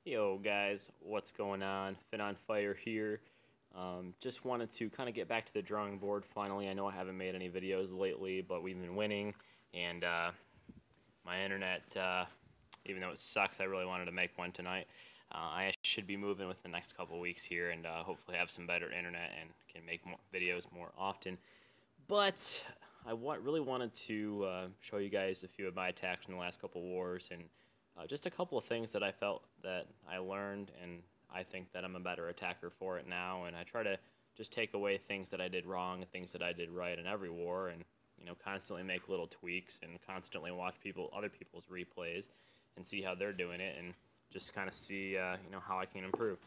Yo guys, what's going on? Fin on Fire here. Just wanted to kind of get back to the drawing board finally. I know I haven't made any videos lately, but we've been winning, and my internet, even though it sucks, I really wanted to make one tonight. I should be moving within the next couple weeks here, and hopefully have some better internet and can make more videos more often. But really wanted to show you guys a few of my attacks in the last couple wars, and just a couple of things that I felt that I learned, and I think that I'm a better attacker for it now. And I try to just take away things that I did wrong and things that I did right in every war, and constantly make little tweaks and constantly watch other people's replays, and see how they're doing it, and just kind of see how I can improve.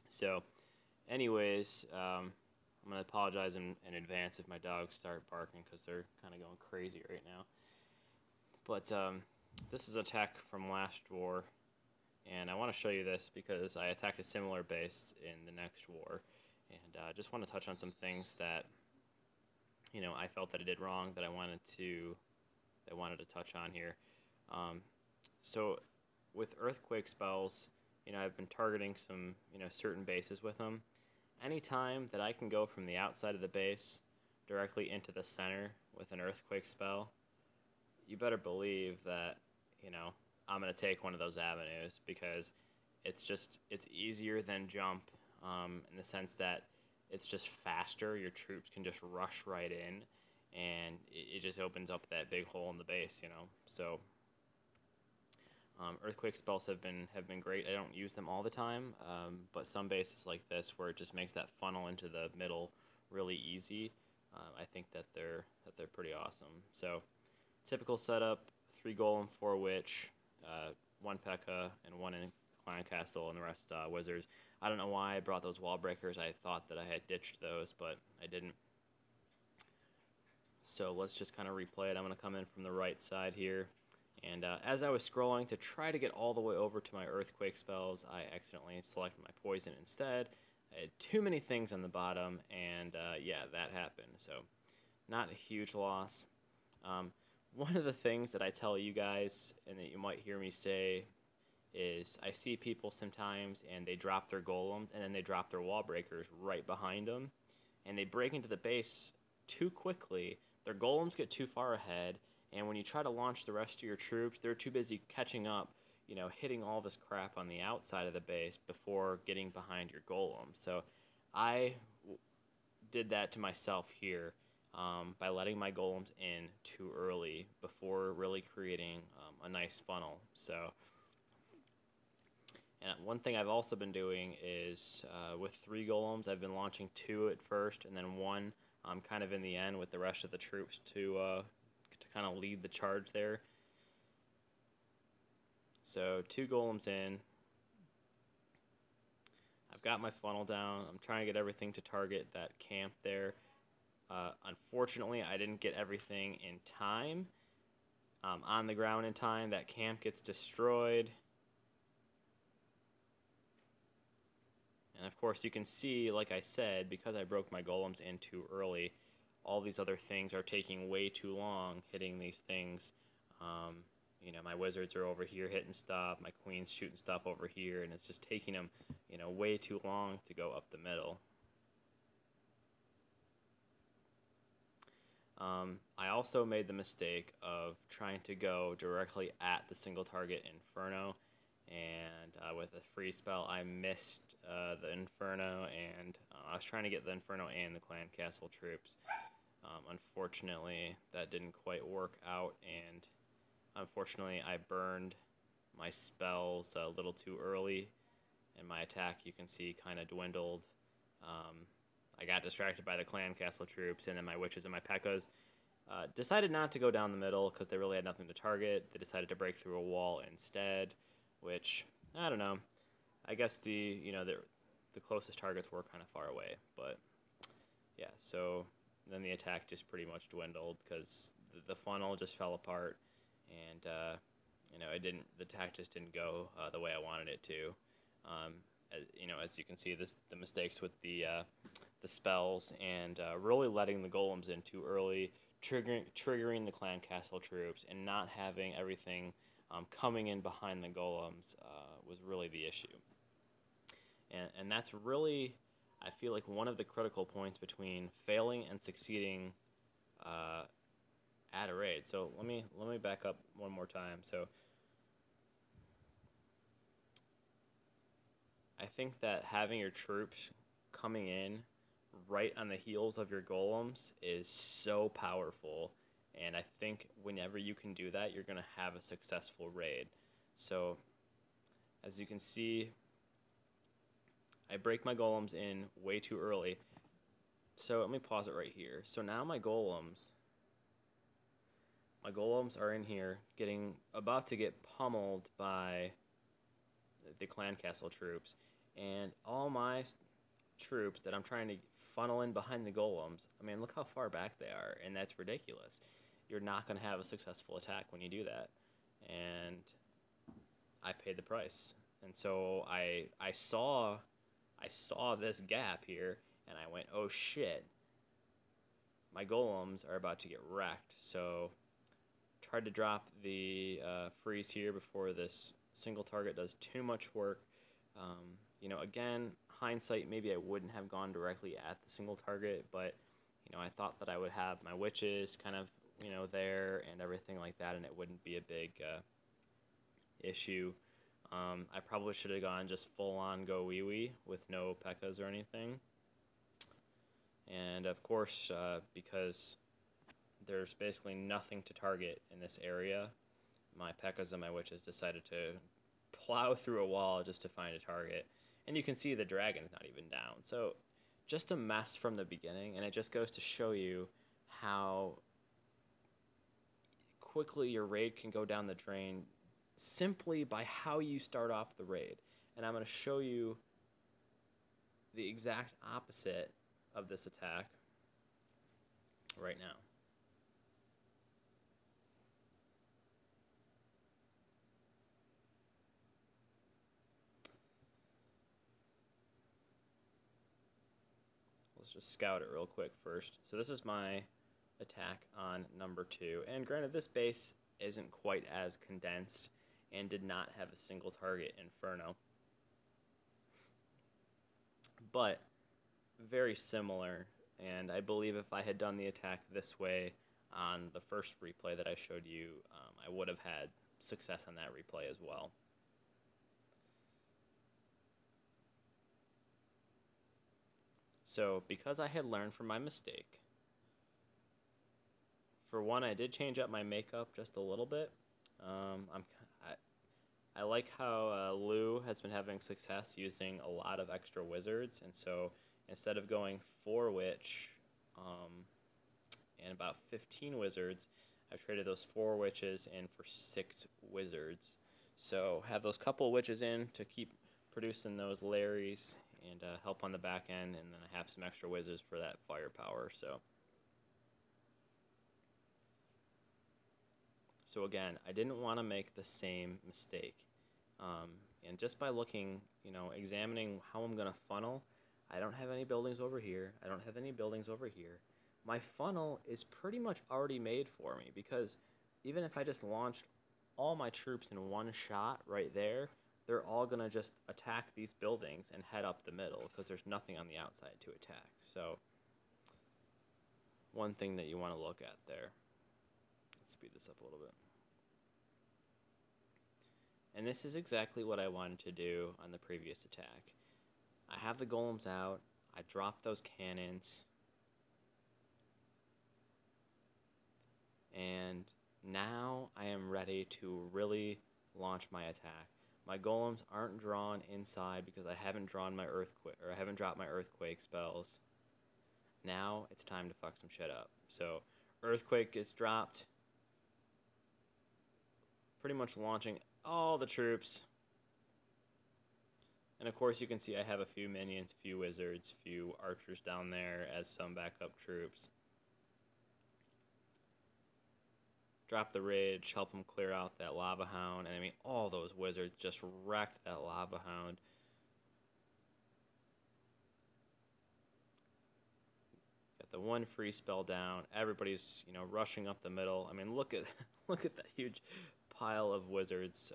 So, anyways. I'm going to apologize in advance if my dogs start barking because they're kind of going crazy right now. But this is an attack from last war, and I want to show you this because I attacked a similar base in the next war, and I just want to touch on some things that I felt that I did wrong that I wanted to touch on here. So with earthquake spells, I've been targeting some certain bases with them. Anytime that I can go from the outside of the base directly into the center with an earthquake spell, you better believe that, I'm going to take one of those avenues because it's easier than jump in the sense that it's just faster. Your troops can just rush right in, and it just opens up that big hole in the base, So earthquake spells have been great. I don't use them all the time, but some bases like this where it just makes that funnel into the middle really easy. I think that they're pretty awesome. So typical setup: 3 golem, 4 witch, 1 P.E.K.K.A, and 1 in clan castle, and the rest wizards. I don't know why I brought those wall breakers. I thought that I had ditched those, but I didn't. So let's just kind of replay it. I'm going to come in from the right side here. And as I was scrolling to try to get all the way over to my earthquake spells, I accidentally selected my poison instead. I had too many things on the bottom, and yeah, that happened. So not a huge loss. One of the things that I tell you guys, and that you might hear me say, is I see people sometimes and they drop their golems and then they drop their wall breakers right behind them, and they break into the base too quickly. Their golems get too far ahead, and when you try to launch the rest of your troops, they're too busy catching up, hitting all this crap on the outside of the base before getting behind your golem. So I did that to myself here by letting my golems in too early before really creating a nice funnel. So, and one thing I've also been doing is with 3 golems, I've been launching 2 at first and then 1 kind of in the end with the rest of the troops to kind of lead the charge there. So 2 golems in. I've got my funnel down. I'm trying to get everything to target that camp there. Unfortunately, I didn't get everything in time. On the ground in time, that camp gets destroyed. And of course, you can see, like I said, because I broke my golems in too early, all these other things are taking way too long hitting these things. My wizards are over here hitting stuff, my queen's shooting stuff over here, and it's just taking them, way too long to go up the middle. I also made the mistake of trying to go directly at the single target Inferno, and with a freeze spell, I missed the Inferno, and I was trying to get the Inferno and the clan castle troops. Unfortunately, that didn't quite work out, and unfortunately, I burned my spells a little too early, and my attack, you can see, kind of dwindled. I got distracted by the clan castle troops, and then my witches and my P.E.K.K.A.s decided not to go down the middle because they really had nothing to target. They decided to break through a wall instead, which, I don't know. I guess the closest targets were kind of far away, but yeah, so then the attack just pretty much dwindled because the funnel just fell apart, and the attack just didn't go the way I wanted it to. As you can see, the mistakes with the spells, and really letting the golems in too early, triggering the clan castle troops, and not having everything coming in behind the golems was really the issue. And that's really, I feel like, one of the critical points between failing and succeeding at a raid. So let me back up one more time. So I think that having your troops coming in right on the heels of your golems is so powerful. And I think whenever you can do that, you're going to have a successful raid. So as you can see, I break my golems in way too early. So let me pause it right here. So now my golems are in here about to get pummeled by the clan castle troops, and all my troops that I'm trying to funnel in behind the golems, I mean, look how far back they are, and that's ridiculous. You're not going to have a successful attack when you do that, and I paid the price. And so I saw this gap here, and I went, oh shit, my golems are about to get wrecked. So tried to drop the freeze here before this single target does too much work. Again, hindsight, maybe I wouldn't have gone directly at the single target, but I thought that I would have my witches kind of there and everything like that, and it wouldn't be a big issue. I probably should have gone just full on go wee wee with no P.E.K.K.A.s or anything. And of course, because there's basically nothing to target in this area, my P.E.K.K.A.s and my witches decided to plow through a wall just to find a target. And you can see the dragon's not even down. So just a mess from the beginning, and it just goes to show you how quickly your raid can go down the drain simply by how you start off the raid. And I'm going to show you the exact opposite of this attack right now. Let's just scout it real quick first. So this is my attack on number 2. And granted, this base isn't quite as condensed and did not have a single target Inferno, but very similar. And I believe if I had done the attack this way on the first replay that I showed you, I would have had success on that replay as well. So because I had learned from my mistake, for one, I did change up my makeup just a little bit. I like how Lou has been having success using a lot of extra wizards, and so instead of going 4 witch and about 15 wizards, I've traded those 4 witches in for 6 wizards. So have those couple witches in to keep producing those Larrys and help on the back end, and then I have some extra wizards for that firepower. So again, I didn't want to make the same mistake. And just by looking, examining how I'm going to funnel, I don't have any buildings over here. I don't have any buildings over here. My funnel is pretty much already made for me, because even if I just launched all my troops in one shot right there, they're all going to just attack these buildings and head up the middle because there's nothing on the outside to attack. So one thing that you want to look at there. Let's speed this up a little bit. And this is exactly what I wanted to do on the previous attack. I have the golems out. I drop those cannons. And now I am ready to really launch my attack. My golems aren't drawn inside because I haven't drawn my earthquake, or I haven't dropped my earthquake spells. Now it's time to fuck some shit up. So earthquake gets dropped, pretty much launching all the troops. And of course you can see I have a few minions, few wizards, few archers down there as some backup troops. Drop the rage, help them clear out that lava hound, and I mean all those wizards just wrecked that lava hound. Got the one free spell down. Everybody's rushing up the middle. I mean look at that huge pile of wizards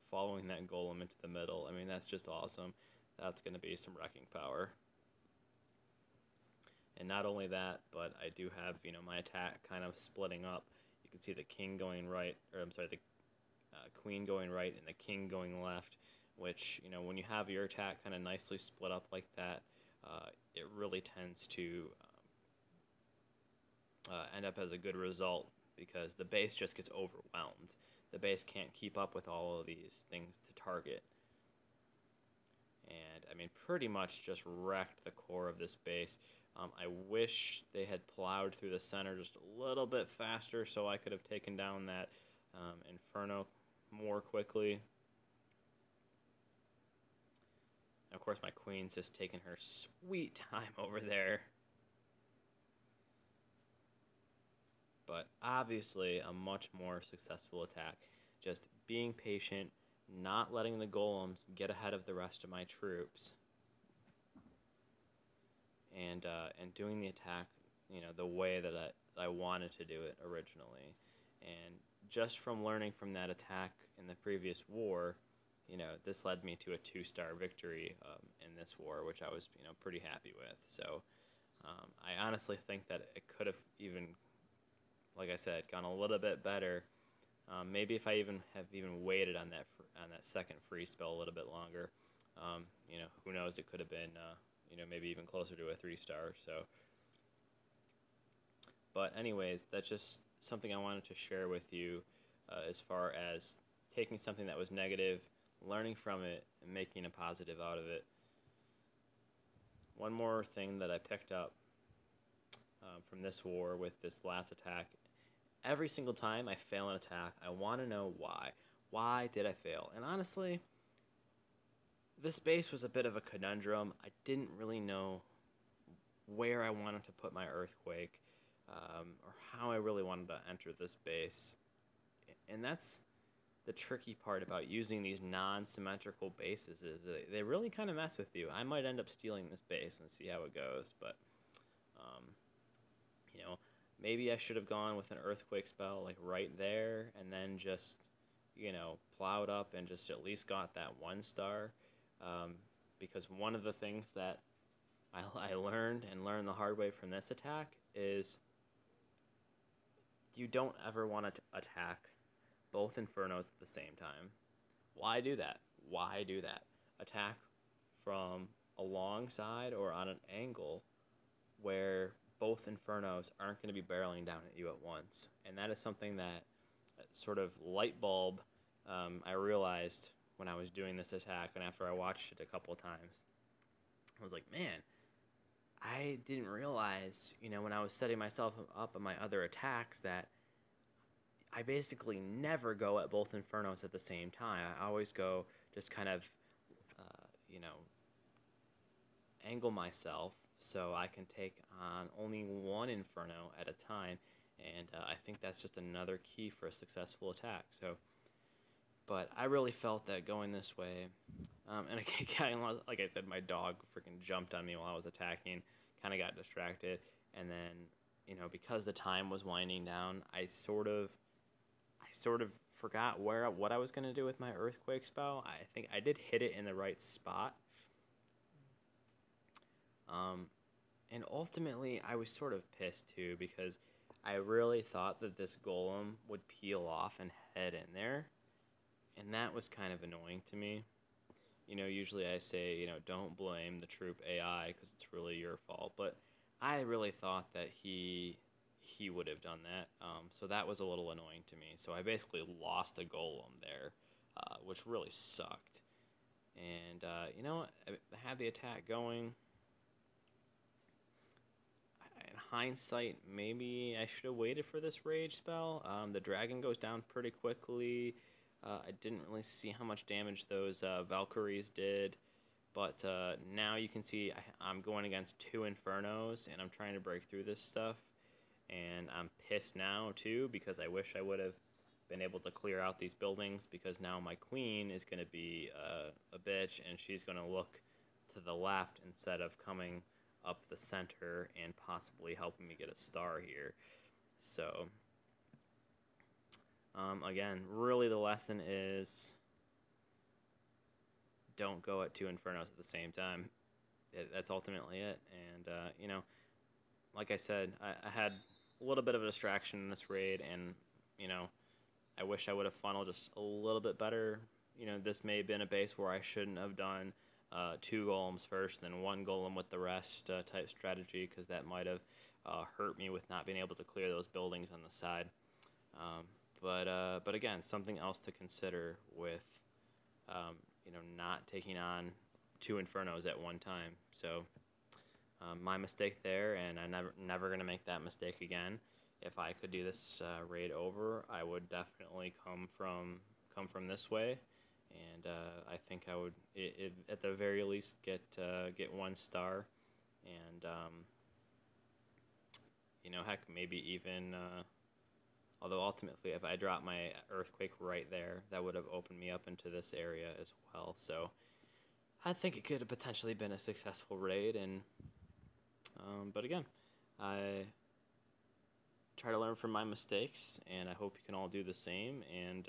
following that golem into the middle. I mean, that's just awesome. That's going to be some wrecking power. And not only that, but I do have, my attack kind of splitting up. You can see the king going right, or I'm sorry, the queen going right and the king going left, which, when you have your attack kind of nicely split up like that, it really tends to end up as a good result because the base just gets overwhelmed. The base can't keep up with all of these things to target. And, I mean, pretty much just wrecked the core of this base. I wish they had plowed through the center just a little bit faster so I could have taken down that Inferno more quickly. And of course, my queen's just taking her sweet time over there. But obviously, a much more successful attack. Just being patient, not letting the golems get ahead of the rest of my troops, and doing the attack, the way that I wanted to do it originally. And just from learning from that attack in the previous war, this led me to a 2-star victory in this war, which I was, pretty happy with. So I honestly think that it could have even, like I said, gone a little bit better. Maybe if I even waited on that second free spell a little bit longer, who knows? It could have been, maybe even closer to a 3-star. So, but anyways, that's just something I wanted to share with you, as far as taking something that was negative, learning from it, and making a positive out of it. One more thing that I picked up from this war with this last attack. Every single time I fail an attack, I want to know why. Why did I fail? And honestly, this base was a bit of a conundrum. I didn't really know where I wanted to put my earthquake, or how I really wanted to enter this base. And that's the tricky part about using these non-symmetrical bases, is they really kind of mess with you. I might end up stealing this base and see how it goes, but maybe I should have gone with an earthquake spell like right there, and then just plowed up and just at least got that 1-star, because one of the things that I learned the hard way from this attack is you don't ever want to attack both Infernos at the same time. Why do that? Why do that? Attack from alongside or on an angle where both Infernos aren't going to be barreling down at you at once. And that is something that sort of light bulb I realized when I was doing this attack, and after I watched it a couple of times. I was like, man, I didn't realize, when I was setting myself up on my other attacks, that I basically never go at both Infernos at the same time. I always go just kind of, angle myself so I can take on only one Inferno at a time, and I think that's just another key for a successful attack. So, but I really felt that going this way, and again, like I said, my dog freaking jumped on me while I was attacking, kind of got distracted, and then, because the time was winding down, I sort of forgot what I was going to do with my earthquake spell. I think I did hit it in the right spot. And ultimately, I was sort of pissed too, because I really thought that this golem would peel off and head in there, and that was kind of annoying to me. Usually I say, don't blame the troop AI because it's really your fault, but I really thought that he would have done that, so that was a little annoying to me. So I basically lost a golem there, which really sucked. And, I had the attack going. In hindsight, maybe I should have waited for this rage spell. The dragon goes down pretty quickly. I didn't really see how much damage those Valkyries did, but now you can see I'm going against 2 Infernos, and I'm trying to break through this stuff, and I'm pissed now too, because I wish I would have been able to clear out these buildings, because now my queen is going to be a bitch, and she's going to look to the left instead of coming up the center and possibly helping me get a star here. So Again, really the lesson is don't go at two Infernos at the same time. That's ultimately it. And, like I said, I had a little bit of a distraction in this raid, and, you know, I wish I would have funneled just a little bit better. This may have been a base where I shouldn't have done two golems first, then one golem with the rest type strategy, because that might have hurt me with not being able to clear those buildings on the side. But again, something else to consider with not taking on two Infernos at one time. So my mistake there, and I'm never gonna make that mistake again. If I could do this raid over, I would definitely come from this way, and I think I would at the very least get 1 star, and heck, maybe even. Although ultimately, if I dropped my earthquake right there, that would have opened me up into this area as well. So I think it could have potentially been a successful raid. And but again, I try to learn from my mistakes, and I hope you can all do the same. And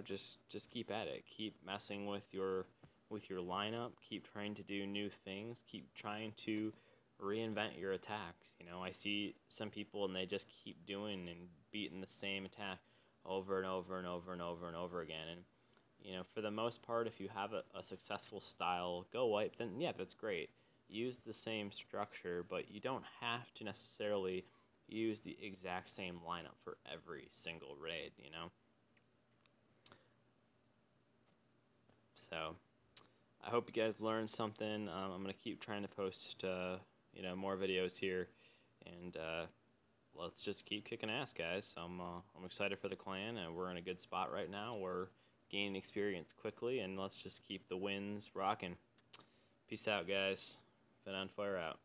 just keep at it. Keep messing with your lineup. Keep trying to do new things. Keep trying to reinvent your attacks. I see some people and they just keep doing and beating the same attack over and over and over and over and over again. And for the most part, if you have a successful style go wipe, then yeah, that's great. Use the same structure, but you don't have to necessarily use the exact same lineup for every single raid. So I hope you guys learned something. I'm gonna keep trying to post more videos here, and let's just keep kicking ass, guys. I'm excited for the clan, and we're in a good spot right now. We're gaining experience quickly, and let's just keep the wins rocking. Peace out, guys. Fin on Fire out.